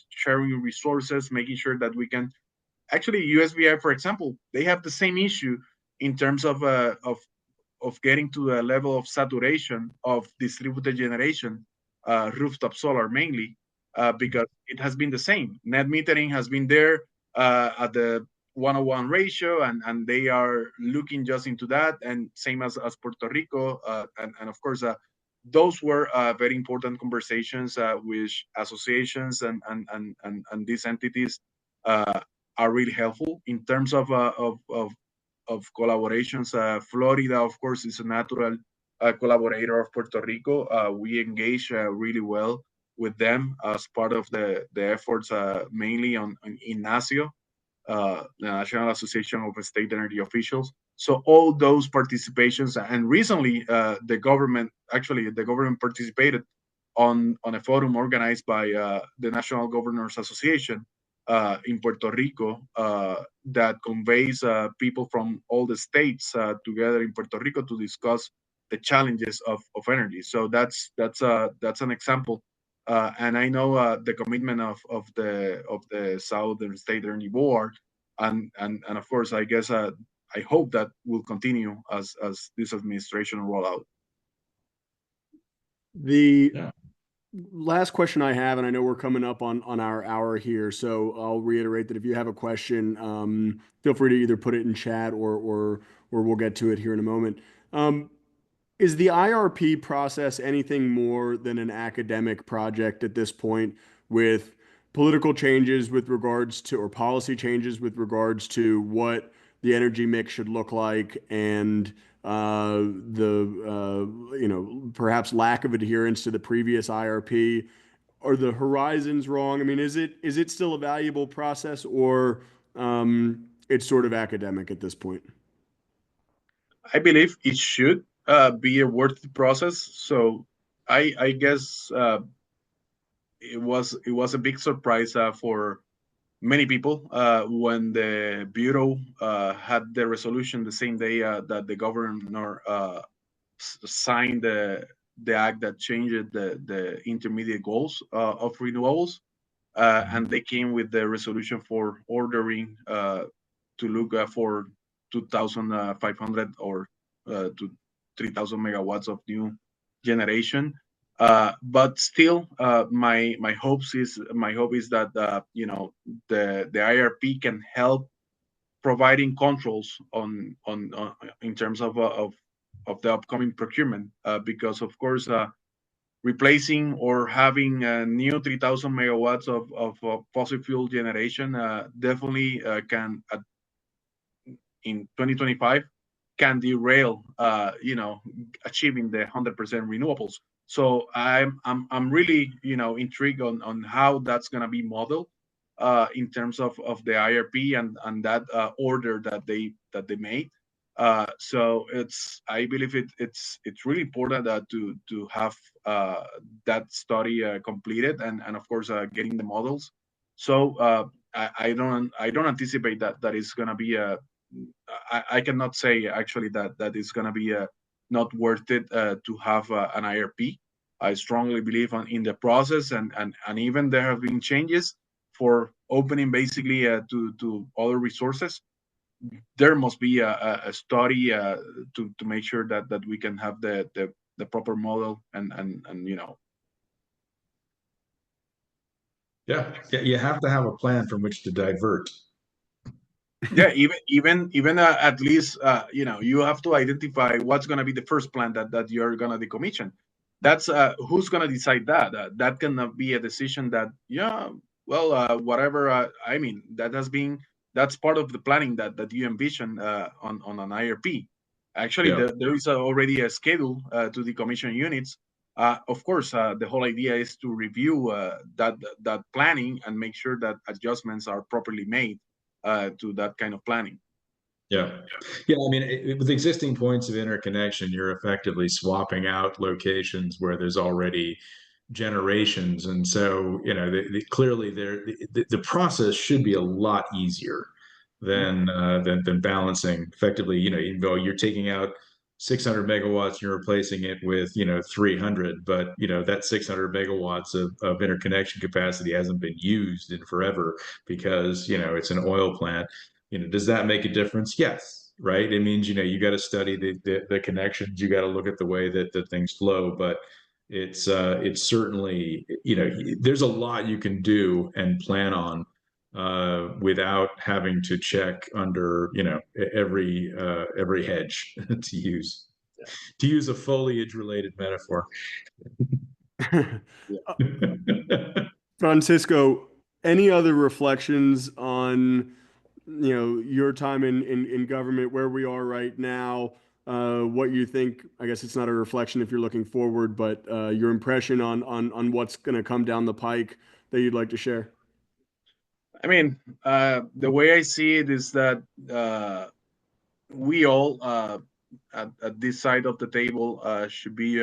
sharing resources, making sure that we can actually USVI, for example, they have the same issue in terms of getting to a level of saturation of distributed generation, rooftop solar mainly, because it has been the same. Net metering has been there at the 101 ratio, and they are looking just into that, and same as Puerto Rico, and of course, those were very important conversations with associations and these entities are really helpful in terms of collaborations. Florida, of course, is a natural collaborator of Puerto Rico. We engage really well with them as part of the efforts, mainly in NACIO, the National Association of State Energy Officials. So all those participations, and recently the government participated on a forum organized by the National Governors Association in Puerto Rico that conveys people from all the states together in Puerto Rico to discuss the challenges of energy. So that's an example. And I know the commitment of the Southern State Energy Board, and of course, I guess I hope that will continue as this administration roll out. The Yeah. last question I have, and I know we're coming up on our hour here, so I'll reiterate that if you have a question, feel free to either put it in chat or we'll get to it here in a moment. Is the IRP process anything more than an academic project at this point, with political changes with regards to, or policy changes with regards to what the energy mix should look like, and perhaps lack of adherence to the previous IRP? Are the horizons wrong? I mean, is it still a valuable process, or it's sort of academic at this point? I believe it should be a worthy process. So I guess it was a big surprise many people when the bureau had the resolution the same day that the governor signed the act that changed the intermediate goals of renewables, and they came with the resolution for ordering to look for 2,500 or to 3,000 megawatts of new generation. But still, my hope is that the IRP can help providing controls on in terms of the upcoming procurement, because of course replacing or having a new 3,000 megawatts of fossil fuel generation definitely can in 2025 can derail achieving the 100% renewables. So I'm really intrigued on how that's going to be modeled in terms of the IRP and that order that they made. So I believe it's really important to have that study completed and of course getting the models. So I don't anticipate that it's going to be I cannot say actually that it's going to be not worth it to have an IRP. I strongly believe in the process, and even there have been changes for opening basically to other resources. There must be a study to make sure that we can have the proper model and Yeah, yeah, you have to have a plan from which to divert. yeah, even at least you have to identify what's going to be the first plan that you're going to decommission. That's who's going to decide that. That cannot be a decision that well whatever. I mean that's part of the planning that you envision on an IRP. Actually, Yeah. there is already a schedule to decommission units. Of course, the whole idea is to review that planning and make sure that adjustments are properly made to that kind of planning. Yeah. Yeah. I mean, with existing points of interconnection, you're effectively swapping out locations where there's already generations. And so, clearly the process should be a lot easier than balancing effectively, even though you're taking out 600 megawatts, you're replacing it with, 300, but, that 600 megawatts of interconnection capacity hasn't been used in forever because, it's an oil plant. Does that make a difference? Yes, right. It means you got to study the connections. You got to look at the way that things flow. But it's certainly there's a lot you can do and plan on without having to check under every hedge to use a foliage related metaphor. Yeah. Francisco, any other reflections on your time in government, where we are right now, what you think? I guess it's not a reflection if you're looking forward, but your impression on what's going to come down the pike that you'd like to share. I mean, the way I see it is that we all at this side of the table should be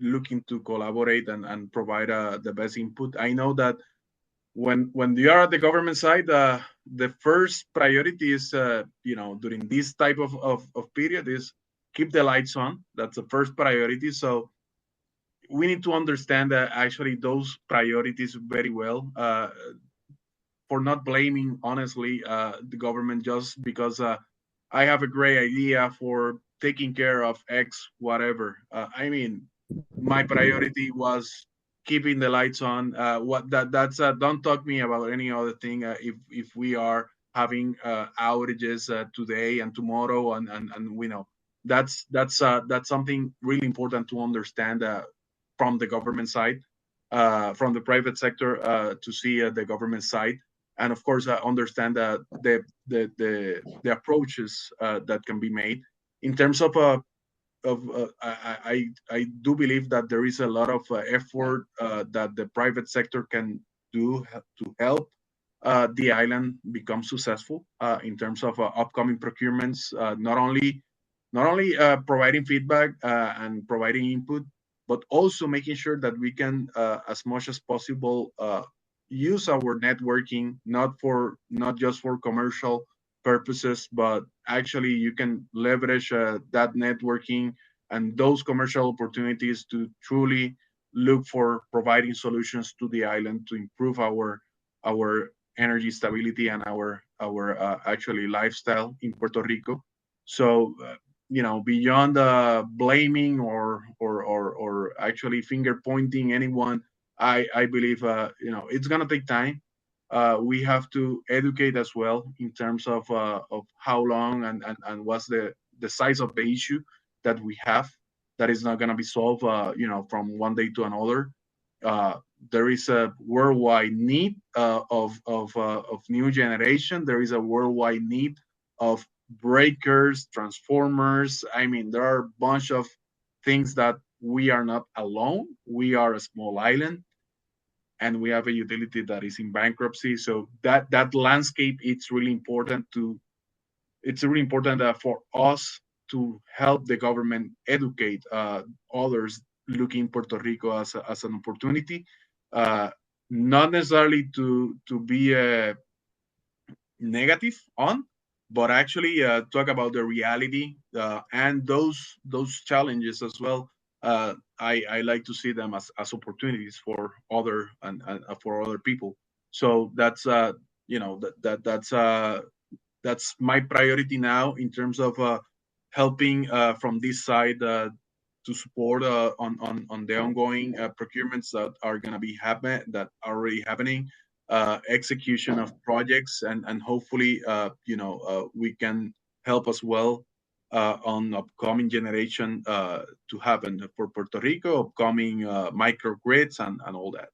looking to collaborate and provide the best input. I know that when you are at the government side, the first priority is, during this type of period is keep the lights on. That's the first priority. So we need to understand actually those priorities very well for not blaming, honestly, the government just because I have a great idea for taking care of X, whatever. I mean, my priority was keeping the lights on. That's don't talk me about any other thing. If we are having outages today and tomorrow, and we know that's something really important to understand from the government side, from the private sector to see the government side, and of course understand the approaches that can be made in terms I do believe that there is a lot of effort that the private sector can do to help the island become successful in terms of upcoming procurements. Not only providing feedback and providing input, but also making sure that we can, as much as possible, use our networking not just for commercial purposes, but actually you can leverage that networking and those commercial opportunities to truly look for providing solutions to the island to improve our energy stability and our actually lifestyle in Puerto Rico. So beyond blaming or actually finger pointing anyone, I believe it's gonna take time. We have to educate as well in terms of how long and what's the size of the issue that we have that is not gonna be solved from one day to another. Uh, there is a worldwide need of new generation. There is a worldwide need of breakers, transformers. I mean, there are a bunch of things that we are not alone. We are a small island, and we have a utility that is in bankruptcy. So that landscape, it's really important for us to help the government educate others looking Puerto Rico as an opportunity, uh, not necessarily to be negative on, but actually talk about the reality and those challenges as well. I like to see them as opportunities for and for other people. So that's my priority now in terms of helping from this side to support on the ongoing procurements that are going to be that are already happening, execution of projects, and hopefully we can help as well on upcoming generation to happen for Puerto Rico, upcoming microgrids and all that.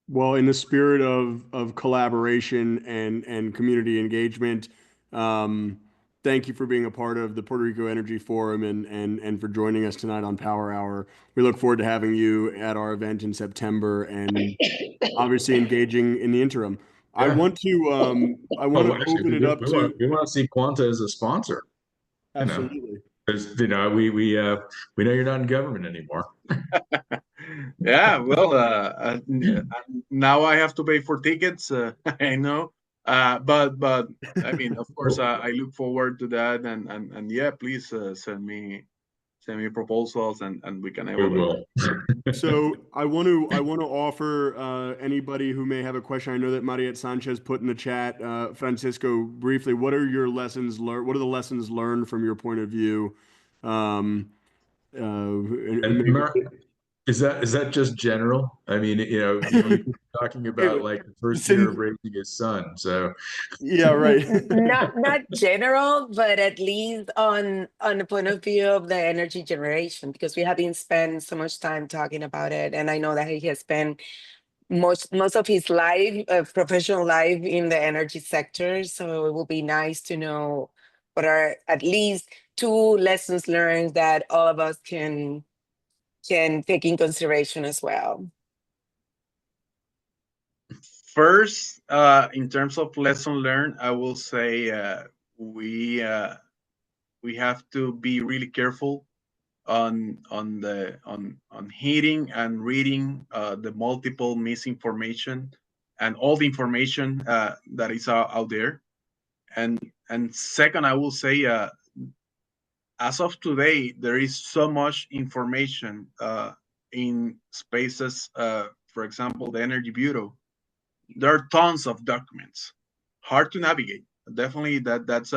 Well, in the spirit of collaboration and community engagement, thank you for being a part of the Puerto Rico Energy Forum and for joining us tonight on Power Hour. We look forward to having you at our event in September and obviously engaging in the interim. I Yeah. want to Well, actually, open it up to we want to see Quanta as a sponsor. absolutely. Because we know you're not in government anymore. Yeah, well, now I have to pay for tickets. I know, but I mean, of course, I look forward to that, and yeah, please send me proposals, and we can We evaluate. will. So I want to offer anybody who may have a question. I know that Mariette Sanchez put in the chat, Francisco, briefly. What are your lessons learned? What are the lessons learned from your point of view? Um, and And maybe, is that just general? I mean, you keep talking about like the first year of since raising his son. So yeah, right. Not general, but at least on the point of view of the energy generation, because we have been spending so much time talking about it, and I know that he has spent most of his life, professional life, in the energy sector. So it will be nice to know what are at least two lessons learned that all of us can take in consideration as well. First, in terms of lesson learned, I will say we we have to be really careful on hearing and reading the multiple misinformation and all the information that is out there. And second, I will say as of today, there is so much information in spaces. For example, the Energy Bureau. There are tons of documents, hard to navigate. Definitely, that's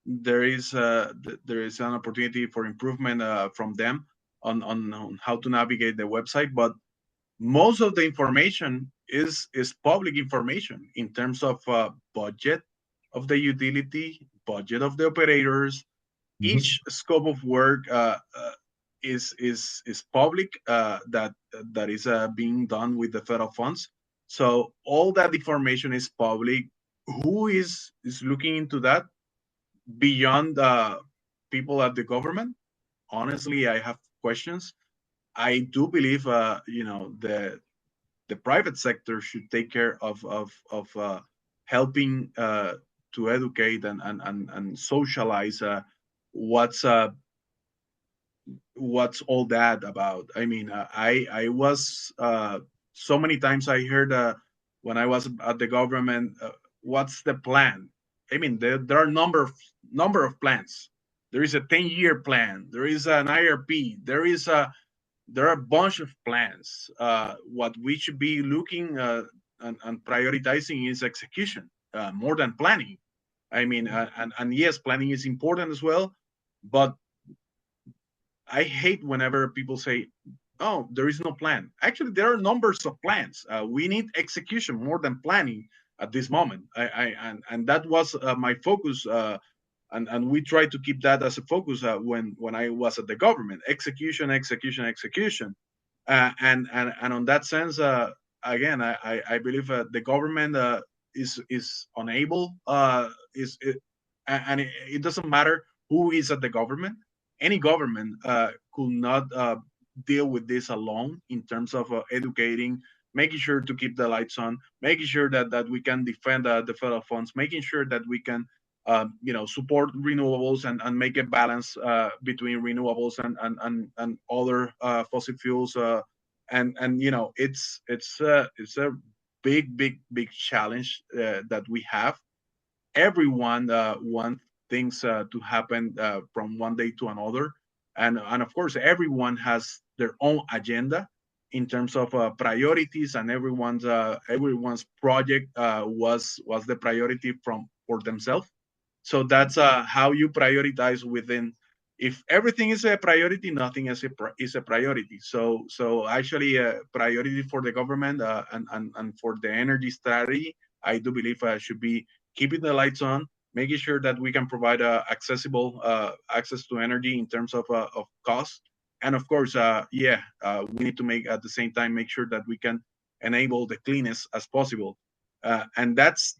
there is an opportunity for improvement from them on how to navigate the website. But most of the information is public information in terms of budget of the utility, budget of the operators. Mhm. Each scope of work is public that is being done with the federal funds. So all that information is public. Who is looking into that beyond people at the government? Honestly, I have questions. I do believe the private sector should take care of helping to educate and socialize what's what's all that about. I mean, I was so many times I heard when I was at the government, what's the plan? I mean, there are number of plans. There is a 10-year plan. There is an IRP. There are a bunch of plans. What we should be looking and prioritizing is execution more than planning. I mean, and yes, planning is important as well, but I hate whenever people say, "Oh, there is no plan." Actually, there are numbers of plans. We need execution more than planning at this moment. And that was my focus, and we try to keep that as a focus when I was at the government: execution, execution, execution. And on that sense, again, I believe the government is unable is it, and it doesn't matter who is at the government. Any government could not deal with this alone in terms of educating, making sure to keep the lights on, making sure that we can defend the federal funds, making sure that we can support renewables and make a balance between renewables and other fossil fuels. And it's a big challenge that we have. Everyone wants things to happen from one day to another, and of course everyone has their own agenda in terms of priorities, and everyone's project was the priority for themselves. So that's how you prioritize within. If everything is a priority, nothing is a priority. So actually, a priority for the government and for the energy strategy, I do believe should be keeping the lights on, making sure that we can provide accessible access to energy in terms of cost, and of course, we need to make at the same time make sure that we can enable the cleanest as possible, and that's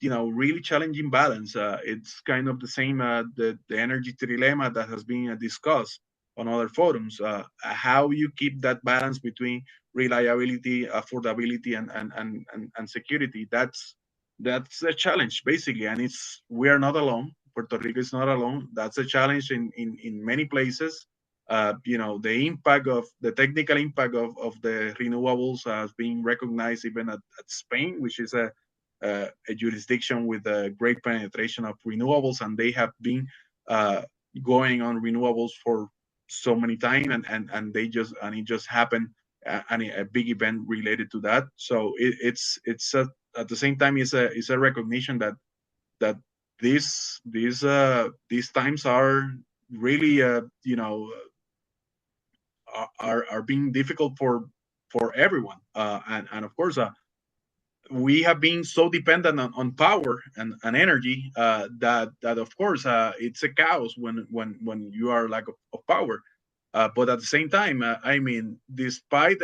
really challenging balance. It's kind of the same the energy trilemma that has been discussed on other forums. How you keep that balance between reliability, affordability, and security. That's a challenge basically, and we are not alone. Puerto Rico is not alone. That's a challenge in many places. The impact of the technical impact of the renewables has been recognized even at Spain, which is a jurisdiction with a great penetration of renewables, and they have been going on renewables for so many times, and it just happened, and a big event related to that. So it's at the same time it's a recognition that these times are really are being difficult for everyone, and of course we have been so dependent on power and energy that of course it's a chaos when you are lack of power. But at the same time, I mean, despite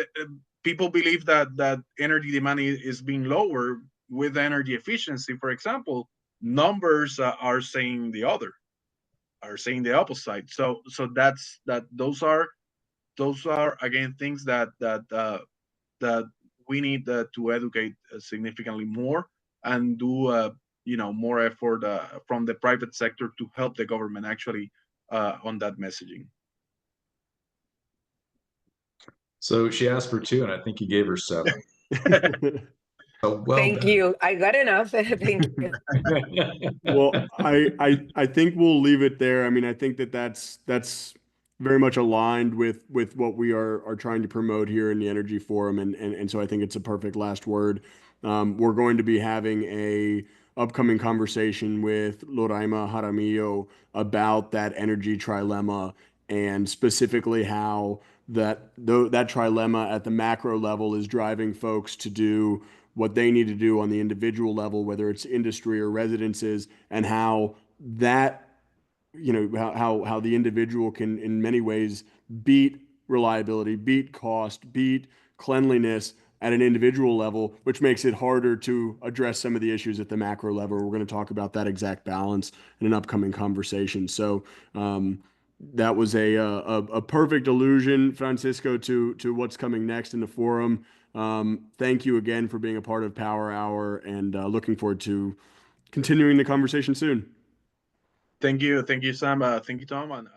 people believe that energy demand is being lower with energy efficiency, for example, numbers are saying the opposite. So those are again things that we need to educate significantly more and do more effort from the private sector to help the government actually on that messaging. So she asked for 2, and I think you gave her 7. So well Thank done. you. I got enough. Thank you. Well, I think we'll leave it there. I mean, I think that's very much aligned with what we are trying to promote here in the Energy Forum, and so I think it's a perfect last word. We're going to be having a upcoming conversation with Loraima Jaramillo about that energy trilemma and specifically how that trilemma at the macro level is driving folks to do what they need to do on the individual level, whether it's industry or residences, and how that, how the individual can in many ways beat reliability, beat cost, beat cleanliness at an individual level, which makes it harder to address some of the issues at the macro level. We're going to talk about that exact balance in an upcoming conversation. So that was a perfect allusion, Francisco, to what's coming next in the forum. Thank you again for being a part of Power Hour, and looking forward to continuing the conversation soon. Thank you, Sam. Thank you, Tom. And